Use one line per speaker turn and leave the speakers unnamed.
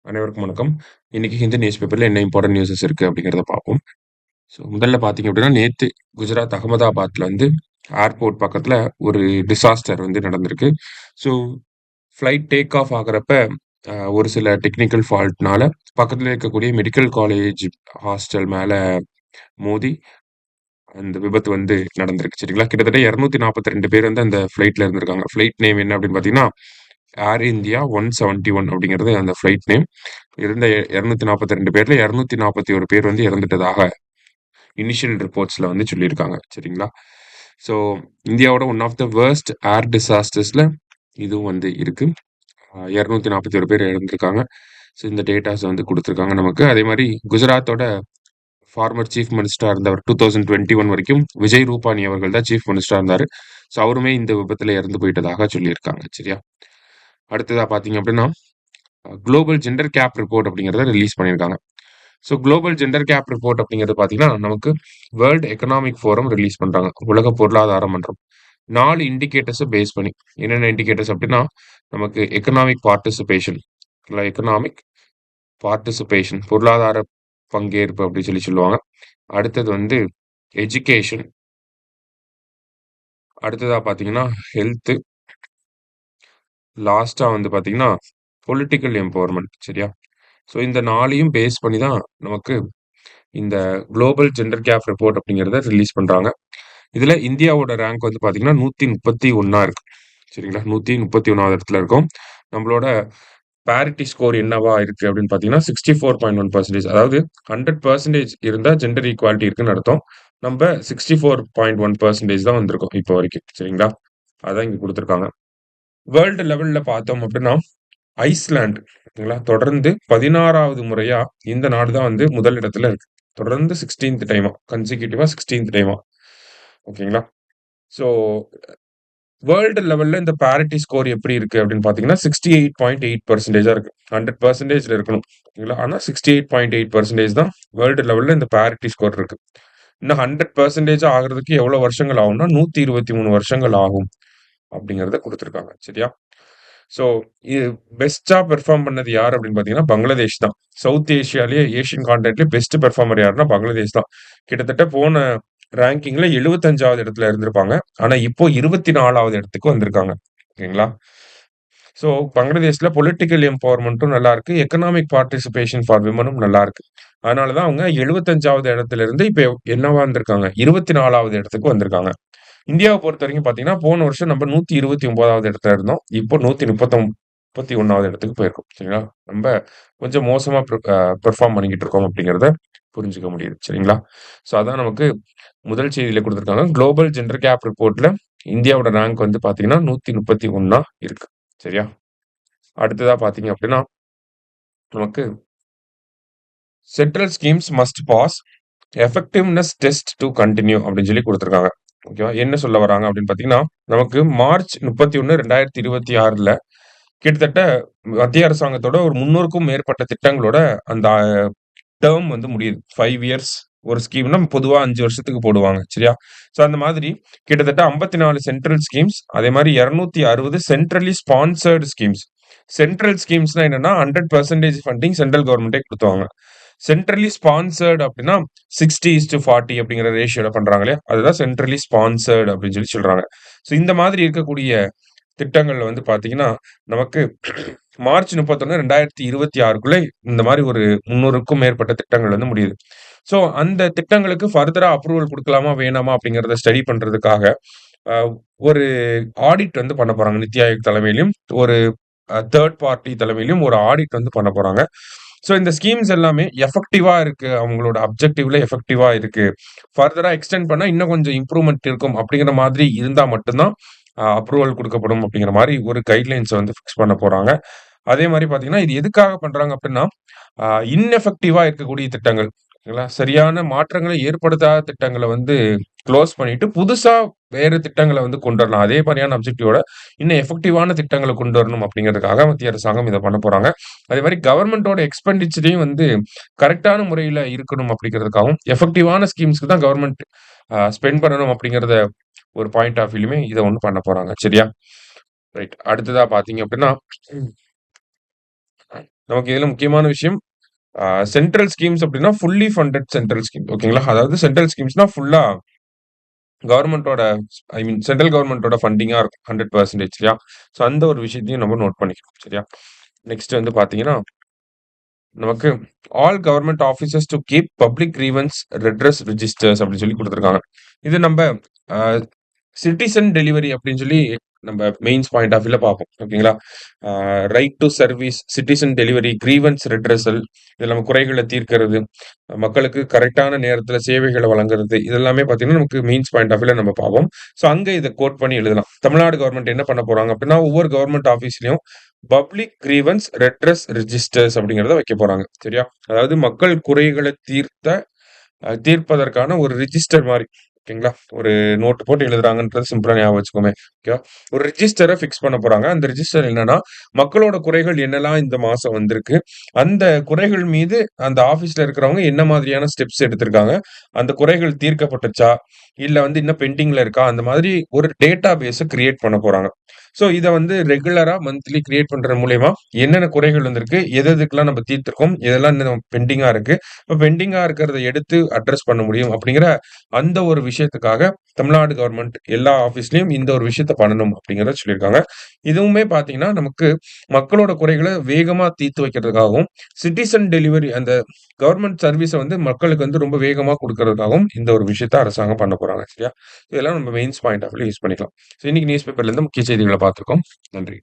அனைவருக்கும் வணக்கம். இன்னைக்கு ஹிந்து நியூஸ் பேப்பர்ல என்ன இம்பார்ட்டன்ட் நியூஸஸ் இருக்கு அப்படிங்கிறத பார்ப்போம். ஸோ முதல்ல பார்த்தீங்க அப்படின்னா, நேத்து குஜராத் அகமதாபாத்ல வந்து ஏர்போர்ட் பக்கத்துல ஒரு டிசாஸ்டர் வந்து நடந்திருக்கு. ஸோ ஃப்ளைட் டேக் ஆஃப் ஆகுறப்ப ஒரு சில டெக்னிக்கல் ஃபால்ட்னால பக்கத்துல இருக்கக்கூடிய மெடிக்கல் காலேஜ் ஹாஸ்டல் மேல மோதி அந்த விபத்து வந்து நடந்திருக்கு. சரிங்களா? கிட்டத்தட்ட 242 பேர் வந்து அந்த ஃப்ளைட்ல இருந்திருக்காங்க. ஃப்ளைட் நேம் என்ன அப்படின்னு பார்த்தீங்கன்னா, ஏர் இந்தியா 171 அப்படிங்கிறது அந்த ஃப்ளைட் நேம். இருந்த 242 பேர்ல 241 பேர் வந்து இறந்துட்டதாக இனிஷியல் ரிப்போர்ட்ஸ்ல வந்து சொல்லியிருக்காங்க. சரிங்களா? ஸோ இந்தியாவோட ஒன் ஆஃப் த வொர்ஸ்ட் ஏர் டிசாஸ்டர்ஸ்ல இதுவும் வந்து இருக்கு. 241 பேர் இறந்திருக்காங்க. ஸோ இந்த டேட்டாஸ் வந்து குடுத்துருக்காங்க நமக்கு. அதே மாரி குஜராத்தோட ஃபார்மர் சீஃப் மினிஸ்டரா இருந்தவர் 2021 வரைக்கும் விஜய் ரூபானி அவர்கள் தான் சீஃப் மினிஸ்டரா இருந்தாரு. ஸோ அவருமே இந்த விபத்துல இறந்து போயிட்டதாக சொல்லியிருக்காங்க. சரியா? அடுத்ததா பார்த்தீங்க அப்படின்னா, குளோபல் ஜெண்டர் கேப் ரிப்போர்ட் அப்படிங்கிறத ரிலீஸ் பண்ணியிருக்காங்க. So global gender gap report அப்படிங்கிறது பார்த்தீங்கன்னா, நமக்கு வேர்ல்ட் எக்கனாமிக் ஃபோரம் ரிலீஸ் பண்றாங்க. உலக பொருளாதார மன்றம். 4 இண்டிகேட்டர்ஸ பேஸ் பண்ணி. என்னென்ன இண்டிகேட்டர்ஸ் அப்படின்னா, நமக்கு எக்கனாமிக் பார்ட்டிசிபேஷன் எக்கனாமிக் பார்ட்டிசிபேஷன் பொருளாதார பங்கேற்பு அப்படின்னு சொல்லுவாங்க. அடுத்தது வந்து எஜுகேஷன். அடுத்ததா பார்த்தீங்கன்னா, ஹெல்த். லாஸ்ட்டா வந்து பார்த்தீங்கன்னா, பொலிட்டிக்கல் எம்பவர்மென்ட். சரியா? ஸோ இந்த 4யும் பேஸ் பண்ணி தான் நமக்கு இந்த குளோபல் ஜெண்டர் கேப் ரிப்போர்ட் அப்படிங்கிறத ரிலீஸ் பண்றாங்க. இதுல இந்தியாவோட ரேங்க் வந்து பார்த்தீங்கன்னா, 131 இருக்கு. சரிங்களா? 131வது இடத்துல இருக்கோம். நம்மளோட பேரிட்டி ஸ்கோர் என்னவா இருக்கு அப்படின்னு பார்த்தீங்கன்னா, 64.1% அதாவது 100% இருந்தா ஜெண்டர் ஈக்வாலிட்டி இருக்குன்னு அர்த்தம். நம்ப 64.1% தான் வந்திருக்கோம் இப்போ வரைக்கும். சரிங்களா? அதான் இங்க குடுத்துருக்காங்க. வேர்ல்டு லெவல்ல பார்த்தோம் அப்படின்னா, ஐஸ்லேண்ட் ஓகேங்களா, தொடர்ந்து 16வது முறையா இந்த நாடு தான் வந்து முதல் இடத்துல இருக்கு. தொடர்ந்து 16த் டைமா கன்சிக்யூட்டிவா 16த் டைமா ஓகேங்களா. ஸோ வேர்ல்டு லெவல்ல இந்த பாரிட்டி ஸ்கோர் எப்படி இருக்கு அப்படின்னு பார்த்தீங்கன்னா, 68.8% இருக்கு. 100%ல இருக்கணும். ஓகேங்களா. ஆனா 68.8% தான் வேர்ல்டு லெவல்ல இந்த பாரிட்டி ஸ்கோர் இருக்கு. இன்னும் 100% ஆகுறதுக்கு எவ்வளவு வருஷங்கள் ஆகும்னா, 123 வருஷங்கள் ஆகும் அப்படிங்கிறத குடுத்துருக்காங்க. சரியா? ஸோ இது பெஸ்ட்டா பெர்ஃபார்ம் பண்ணது யார் அப்படின்னு பார்த்தீங்கன்னா, பங்களாதேஷ் தான். சவுத் ஏசியாலயே ஏசியன் கான்டினென்ட்லயே பெஸ்ட் பெர்ஃபார்மர் யாருன்னா பங்களாதேஷ் தான். கிட்டத்தட்ட போன ரேங்கிங்ல 75வது இடத்துல இருந்திருப்பாங்க. ஆனா இப்போ 24வது இடத்துக்கு வந்திருக்காங்க. ஓகேங்களா? ஸோ பங்களாதேஷ்ல பொலிட்டிக்கல் எம்பவர்மென்ட்டும் நல்லா இருக்கு. எக்கனாமிக் பார்ட்டிசிபேஷன் ஃபார் விமனும் நல்லா இருக்கு. அதனால தான் அவங்க 75வது இடத்துல இருந்து இப்ப என்னவா வந்திருக்காங்க? 24வது இடத்துக்கு வந்திருக்காங்க. இந்தியாவ பொறுத்தவரைக்கும் பார்த்தீங்கன்னா, போன வருஷம் நம்ம 129வது இடத்துல இருந்தோம். இப்போ 131வது இடத்துக்கு போயிருக்கோம். சரிங்களா? ரொம்ப கொஞ்சம் மோசமா பெர்ஃபார்ம் பண்ணிக்கிட்டு இருக்கோம் அப்படிங்கிறத புரிஞ்சுக்க முடியுது. சரிங்களா? ஸோ அதான் நமக்கு முதல் செய்தியில குடுத்திருக்காங்க. குளோபல் ஜெண்டர் கேப் ரிப்போர்ட்ல இந்தியாவோட ரேங்க் வந்து பார்த்தீங்கன்னா, 131 இருக்கு. சரியா? அடுத்ததா பார்த்தீங்க அப்படின்னா, நமக்கு central schemes must pass effectiveness test to continue அப்படின்னு சொல்லி குடுத்திருக்காங்க. ஓகேவா? என்ன சொல்ல வராங்க அப்படின்னு பார்த்தீங்கன்னா, நமக்கு மார்ச் 31, 2026ல கிட்டத்தட்ட மத்திய அரசாங்கத்தோட ஒரு 300க்கும் மேற்பட்ட திட்டங்களோட அந்த டெர்ம் வந்து முடியுது. 5 இயர்ஸ் ஒரு ஸ்கீம்னா பொதுவா 5 வருஷத்துக்கு போடுவாங்க. சரியா? ஸோ அந்த மாதிரி கிட்டத்தட்ட 54 சென்ட்ரல் ஸ்கீம்ஸ், அதே மாரி 260 சென்ட்ரலி ஸ்பான்சர்ட் ஸ்கீம்ஸ். சென்ட்ரல் ஸ்கீம்ஸ்னா என்னன்னா 100% ஃபண்டிங் சென்ட்ரல் கவர்ன்மென்ட்டே குடுத்துருவாங்க. சென்ட்ரலி ஸ்பான்சர்ட் அப்படின்னா 60:40 அப்படிங்கிற ரேஷியோல பண்றாங்க இல்லையா? அதுதான் சென்ட்ரலி ஸ்பான்சர்ட் அப்படின்னு சொல்றாங்க. ஸோ இந்த மாதிரி இருக்கக்கூடிய திட்டங்கள்ல வந்து பார்த்தீங்கன்னா, நமக்கு மார்ச் 31, 2026க்குள்ள இந்த மாரி ஒரு 300க்கும் மேற்பட்ட திட்டங்கள் வந்து முடியுது. ஸோ அந்த திட்டங்களுக்கு ஃபர்தரா அப்ரூவல் குடுக்கலாமா, வேணாமா அப்படிங்கிறத ஸ்டடி பண்றதுக்காக, அ ஒரு ஆடிட் வந்து பண்ண போறாங்க. நித்தி ஆயோக் தலைமையிலும், ஒரு தேர்ட் பார்ட்டி தலைமையிலும் ஒரு ஆடிட் வந்து பண்ண போறாங்க. ஸோ இந்த ஸ்கீம்ஸ் எல்லாமே எஃபெக்டிவா இருக்கு. அவங்களோட அப்ஜெக்டிவ்ல எஃபெக்டிவா இருக்கு. ஃபர்தரா எக்ஸ்டெண்ட் பண்ணா இன்னும் கொஞ்சம் இம்ப்ரூவ்மென்ட் இருக்கும் அப்படிங்கிற மாதிரி இருந்தா மட்டும் தான் அப்ரூவல் குடுக்கப்படும் அப்படிங்கிற மாரி ஒரு கைட்லைன்ஸ வந்து ஃபிக்ஸ் பண்ண போறாங்க. அதே மாரி பார்த்தீங்கன்னா, இது எதுக்காக பண்றாங்க அப்படின்னா, அ இன்எஃபெக்டிவா இருக்கக்கூடிய திட்டங்கள். ஓகேங்களா? சரியான மாற்றங்களை ஏற்படுத்தாத திட்டங்கள வந்து குளோஸ் பண்ணிட்டு, புதுசா வேற திட்டங்கள வந்து கொண்டு வரலாம். அதே மாரியான அப்ஜெக்டிவோட இன்னும் எஃபெக்டிவான திட்டங்கள கொண்டு வரணும் அப்படிங்கிறதுக்காக மத்திய அரசாங்கம் இத பண்ண போறாங்க. அதே மாரி கவர்ன்மென்ட்டோட எக்ஸ்பெண்டிச்சரையும் வந்து கரெக்ட்டான முறையில இருக்கணும் அப்படிங்கிறதுக்காகவும், எஃபெக்டிவான ஸ்கீம்ஸ்க்கு தான் கவர்ன்மென்ட் ஸ்பெண்ட் பண்ணணும் அப்படிங்கிறத ஒரு பாயிண்ட் ஆஃப் வியூலயுமே இத ஒண்ணு பண்ண போறாங்க. சரியா? ரைட். அடுத்ததா பார்த்தீங்க அப்படின்னா நமக்கு இதுல முக்கியமான விஷயம் சென்ட்ரல் ஸ்கீம்ஸ் அப்படின்னா ஃபுல்லி ஃபண்டட் சென்ட்ரல் ஸ்கீம். ஓகேங்களா? அதாவது சென்ட்ரல் ஸ்கீம்ஸ்னா ஃபுல்லா கவர்மெண்ட்டோட சென்ட்ரல் கவர்மெண்ட்டோட ஃபண்டிங்கா இருக்கும். 100% சரியா? ஸோ அந்த ஒரு விஷயத்தையும் நம்ம நோட் பண்ணிக்கணும். சரியா? நெக்ஸ்ட் வந்து பார்த்தீங்கன்னா, நமக்கு all government officers to keep public grievance redress registers அப்படின்னு சொல்லி குடுத்துருக்காங்க. இது நம்ப அ சிட்டிசன் டெலிவரி அப்படின்னு சொல்லி நம்ம மெயின்ஸ் பாயிண்ட் ஆஃப் வியூல பார்ப்போம். ஓகேங்களா? Right to service, citizen delivery, grievance redressal இதுல நம்ம குறைகள தீர்க்கிறது, மக்களுக்கு கரெக்ட்டான நேரத்துல சேவைகள வழங்குறது, இதெல்லாமே பார்த்தீங்கன்னா, நமக்கு மெயின்ஸ் பாயிண்ட் ஆஃப் வியூல நம்ம பார்ப்போம். ஸோ அங்க இத கோட் பண்ணி எழுதலாம். தமிழ்நாடு கவர்ன்மெண்ட் என்ன பண்ண போறாங்க அப்படின்னா, ஒவ்வொரு கவர்ன்மெண்ட் ஆஃபீஸ்லயும் பப்ளிக் கிரீவன்ஸ் ரெட்ரஸ் ரிஜிஸ்டர்ஸ் அப்படிங்கிறத வைக்க போறாங்க. சரியா? அதாவது மக்கள் குறைகள தீர்ப்பதற்கான ஒரு ரிஜிஸ்டர் மாரி. ஓகேங்களா? ஒரு நோட் போட்டு எழுதுறாங்கன்றது சிம்பிளா ஞாபகம் வச்சுக்கோங்க. ஓகேவா? ஒரு ரிஜிஸ்டர ஃபிக்ஸ் பண்ண போறாங்க. அந்த ரிஜிஸ்டர் என்னன்னா, மக்களோட குறைகள் என்னலாம் இந்த மாசம் வந்திருக்கு. அந்த குறைகள் மீது அந்த ஆபீஸ்ல இருக்கிறவங்க என்ன மாதிரியான ஸ்டெப்ஸ் எடுத்திருக்காங்க. அந்த குறைகள் தீர்க்கப்பட்டுச்சா? இல்ல வந்து இன்னும் பெண்டிங்ல இருக்கா? அந்த மாதிரி ஒரு டேட்டா பேஸ கிரியேட் பண்ண போறாங்க. ஸோ இத வந்து ரெகுலரா மந்த்லி கிரியேட் பண்றது மூலியமா என்னென்ன குறைகள் வந்திருக்கு, எதுக்கெல்லாம் நம்ம தீர்த்திருக்கோம், எதெல்லாம் இன்னும் பெண்டிங்கா இருக்கு. இப்ப பெண்டிங்கா இருக்கிறத எடுத்து அட்ரஸ் பண்ண முடியும் அப்படிங்கிற அந்த ஒரு விஷயத்துக்காக தமிழ்நாடு கவர்மெண்ட் எல்லா ஆஃபீஸ்லயும் இந்த ஒரு விஷயத்த பண்ணணும் அப்படிங்கிறத சொல்லியிருக்காங்க. இதுவுமே பார்த்தீங்கன்னா, நமக்கு மக்களோட குறைகள வேகமா தீர்த்து வைக்கிறதுக்காகவும், சிட்டிசன் டெலிவரி அந்த கவர்மெண்ட் சர்வீஸ வந்து மக்களுக்கு வந்து ரொம்ப வேகமா குடுக்கறதுக்காகவும் இந்த ஒரு விஷயத்த அரசாங்கம் பண்ண போறாங்க. சரியா? இதெல்லாம் நம்ம மெயின்ஸ் பாயிண்ட் ஆஃப் வியூல யூஸ் பண்ணிக்கலாம். ஸோ இன்னைக்கு நியூஸ் பேப்பர்ல இருந்து முக்கிய செய்திகள பார்த்திருக்கோம். நன்றி.